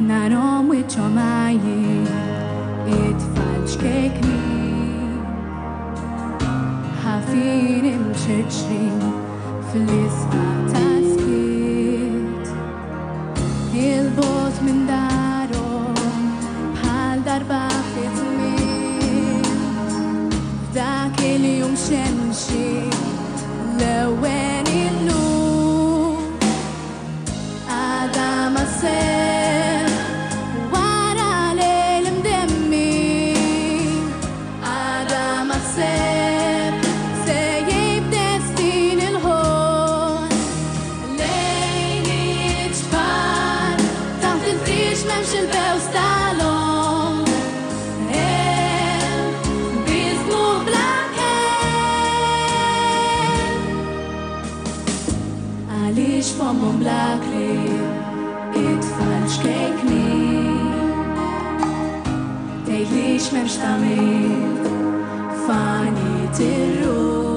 narom wiċċomaji it-tfal xkekni ħafin imċirċrin fl-isqa ta' skiet il-bot minn darom bħal darba fit-tmiem f'dak il-jum xemxi l-ewwel illum għada ma ser wara lejl mdemmi għada ma ser se jibdestin il-ħon lejn iġbar taħt il-friġ memx il-bews tal-om bizmu għalix fommum blakli it-tfal xkejkni tejlix memx tamil fani tirru